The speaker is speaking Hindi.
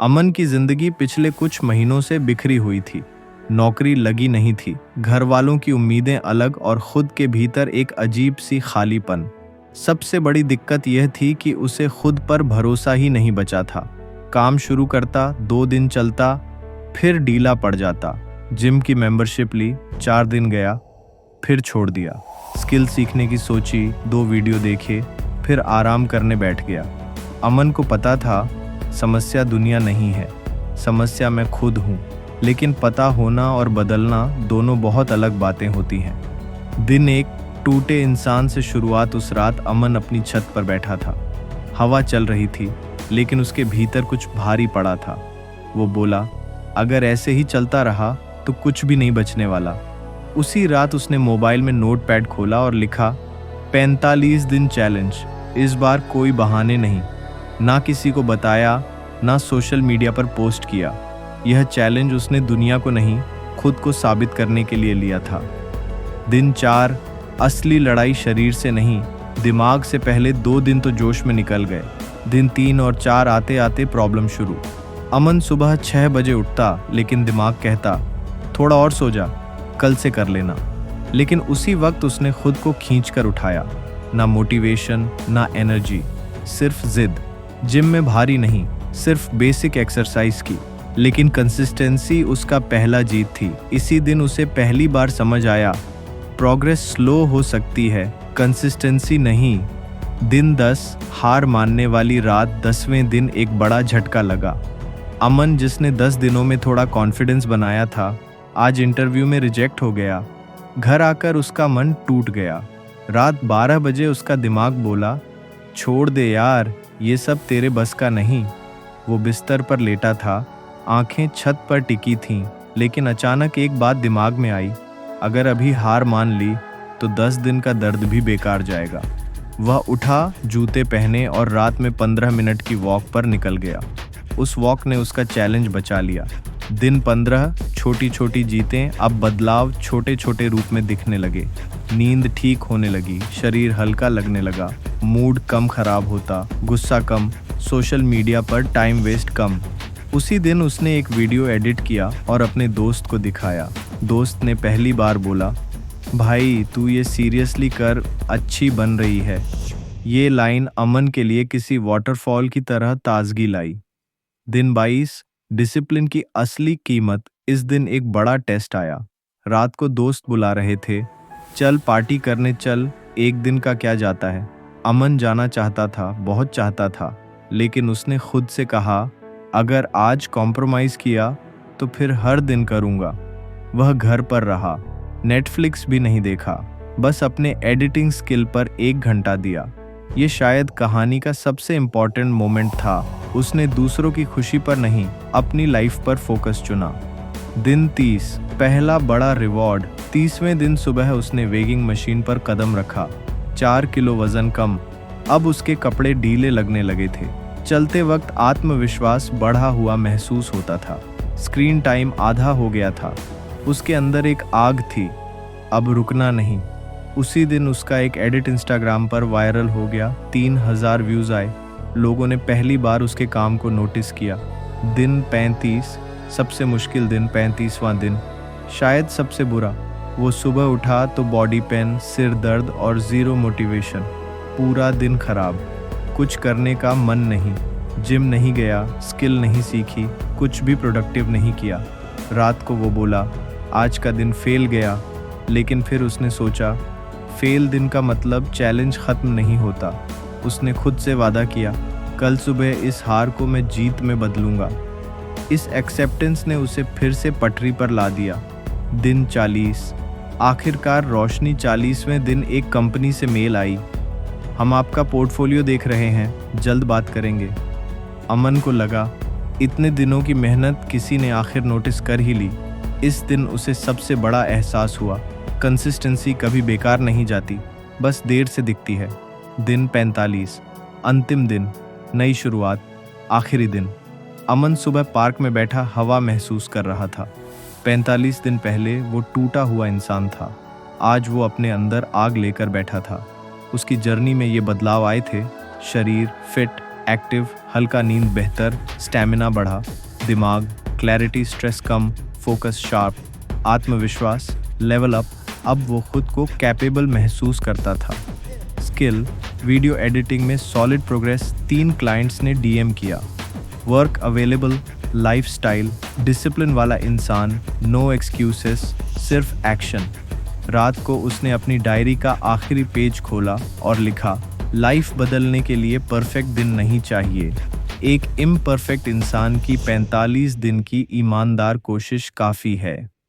अमन की जिंदगी पिछले कुछ महीनों से बिखरी हुई थी। नौकरी लगी नहीं थी, घर वालों की उम्मीदें अलग और खुद के भीतर एक अजीब सी खालीपन। सबसे बड़ी दिक्कत यह थी कि उसे खुद पर भरोसा ही नहीं बचा था। काम शुरू करता, 2 दिन चलता, फिर ढीला पड़ जाता। जिम की मेंबरशिप ली, 4 दिन गया, फिर छोड़ दिया। स्किल सीखने की सोची, 2 वीडियो देखे, फिर आराम करने बैठ गया। अमन को पता था समस्या दुनिया नहीं है, समस्या मैं खुद हूँ। लेकिन पता होना और बदलना दोनों बहुत अलग बातें होती हैं। दिन एक टूटे इंसान से शुरुआत। उस रात अमन अपनी छत पर बैठा था। हवा चल रही थी, लेकिन उसके भीतर कुछ भारी पड़ा था। वो बोला, अगर ऐसे ही चलता रहा तो कुछ भी नहीं बचने वाला। उसी रात उसने मोबाइल में नोटपैड खोला और लिखा, 45 दिन चैलेंज। इस बार कोई बहाने नहीं। ना किसी को बताया, ना सोशल मीडिया पर पोस्ट किया। यह चैलेंज उसने दुनिया को नहीं, खुद को साबित करने के लिए लिया था। दिन 4, असली लड़ाई शरीर से नहीं, दिमाग से। पहले 2 दिन तो जोश में निकल गए। दिन 3 और 4 आते आते प्रॉब्लम शुरू। अमन सुबह 6 बजे उठता, लेकिन दिमाग कहता, थोड़ा और सो जा, कल से कर लेना। लेकिन उसी वक्त उसने खुद को खींच कर उठाया। ना मोटिवेशन, ना एनर्जी, सिर्फ जिद। जिम में भारी नहीं, सिर्फ बेसिक एक्सरसाइज की, लेकिन कंसिस्टेंसी उसका पहला जीत थी। इसी दिन उसे पहली बार समझ आया, प्रोग्रेस स्लो हो सकती है, कंसिस्टेंसी नहीं। दिन 10, हार मानने वाली रात। 10वें दिन एक बड़ा झटका लगा। अमन, जिसने 10 दिनों में थोड़ा कॉन्फिडेंस बनाया था, आज इंटरव्यू में रिजेक्ट हो गया। घर आकर उसका मन टूट गया। रात 12 बजे उसका दिमाग बोला, छोड़ दे यार, ये सब तेरे बस का नहीं। वो बिस्तर पर लेटा था, आंखें छत पर टिकी थीं, लेकिन अचानक एक बात दिमाग में आई, अगर अभी हार मान ली तो 10 दिन का दर्द भी बेकार जाएगा। वह उठा, जूते पहने और रात में 15 मिनट की वॉक पर निकल गया। उस वॉक ने उसका चैलेंज बचा लिया। दिन 15, छोटी छोटी जीतें। अब बदलाव छोटे छोटे रूप में दिखने लगे। नींद ठीक होने लगी, शरीर हल्का लगने लगा, मूड कम खराब होता, गुस्सा कम, सोशल मीडिया पर टाइम वेस्ट कम। उसी दिन उसने एक वीडियो एडिट किया और अपने दोस्त को दिखाया। दोस्त ने पहली बार बोला, भाई तू ये सीरियसली कर, अच्छी बन रही है। ये लाइन अमन के लिए किसी वाटरफॉल की तरह ताजगी लाई। दिन 22, डिसिप्लिन की असली कीमत। इस दिन एक बड़ा टेस्ट आया। रात को दोस्त बुला रहे थे, चल पार्टी करने चल। एक दिन का क्या जाता है। अमन जाना चाहता था, बहुत चाहता था, लेकिन उसने खुद से कहा, अगर आज कॉम्प्रोमाइज़ किया तो फिर हर दिन करूँगा। वह घर पर रहा, नेटफ्लिक्स भी नहीं देखा, बस अपने एडिटिंग स्किल पर 1 घंटा दिया। ये शायद कहानी का सबसे इम्पॉर्टेंट मोमेंट था। उसने दूसरों की खुशी पर नहीं, अपनी लाइफ पर फोकस चुना। दिन 30, पहला बड़ा रिवॉर्ड। 30वें दिन सुबह उसने वेगिंग मशीन पर कदम रखा। 4 किलो वजन कम। अब उसके कपड़े ढीले लगने लगे थे। चलते वक्त आत्मविश्वास बढ़ा हुआ महसूस होता था। स्क्रीन टाइम आधा हो गया था। उसके अंदर एक आग थी, अब रुकना नहीं। उसी दिन उसका एक एडिट इंस्टाग्राम पर वायरल हो गया। 3000 व्यूज़ आए। लोगों ने पहली बार उसके काम को नोटिस किया। दिन 35, सबसे मुश्किल दिन, 35वां दिन, शायद सबसे बुरा। वो सुबह उठा तो बॉडी पेन, सिर दर्द और ज़ीरो मोटिवेशन। पूरा दिन खराब, कुछ करने का मन नहीं। जिम नहीं गया, स्किल नहीं सीखी, कुछ भी प्रोडक्टिव नहीं किया। रात को वो बोला, आज का दिन फेल गया। लेकिन फिर उसने सोचा, फेल दिन का मतलब चैलेंज ख़त्म नहीं होता। उसने खुद से वादा किया, कल सुबह इस हार को मैं जीत में बदलूंगा। इस एक्सेप्टेंस ने उसे फिर से पटरी पर ला दिया। दिन 40, आखिरकार रोशनी। 40वें दिन एक कंपनी से मेल आई, हम आपका पोर्टफोलियो देख रहे हैं, जल्द बात करेंगे। अमन को लगा, इतने दिनों की मेहनत किसी ने आखिर नोटिस कर ही ली। इस दिन उसे सबसे बड़ा एहसास हुआ, कंसिस्टेंसी कभी बेकार नहीं जाती, बस देर से दिखती है। दिन 45, अंतिम दिन, नई शुरुआत, आखिरी दिन। अमन सुबह पार्क में बैठा हवा महसूस कर रहा था। 45 दिन पहले वो टूटा हुआ इंसान था। आज वो अपने अंदर आग लेकर बैठा था। उसकी जर्नी में ये बदलाव आए थे, शरीर फिट, एक्टिव, हल्का नींद बेहतर, स्टैमिना बढ़ा, दिमाग क्लैरिटी, स्ट्रेस कम, फोकस शार्प, आत्मविश्वास लेवल अप। अब वो खुद को कैपेबल महसूस करता था। स्किल वीडियो एडिटिंग में सॉलिड प्रोग्रेस, 3 क्लाइंट्स ने डीएम किया। वर्क अवेलेबल, लाइफस्टाइल डिसिप्लिन वाला इंसान, नो एक्सक्यूजेस, सिर्फ एक्शन। रात को उसने अपनी डायरी का आखिरी पेज खोला और लिखा, लाइफ बदलने के लिए परफेक्ट दिन नहीं चाहिए, एक इम्परफेक्ट इंसान की 45 दिन की ईमानदार कोशिश काफ़ी है।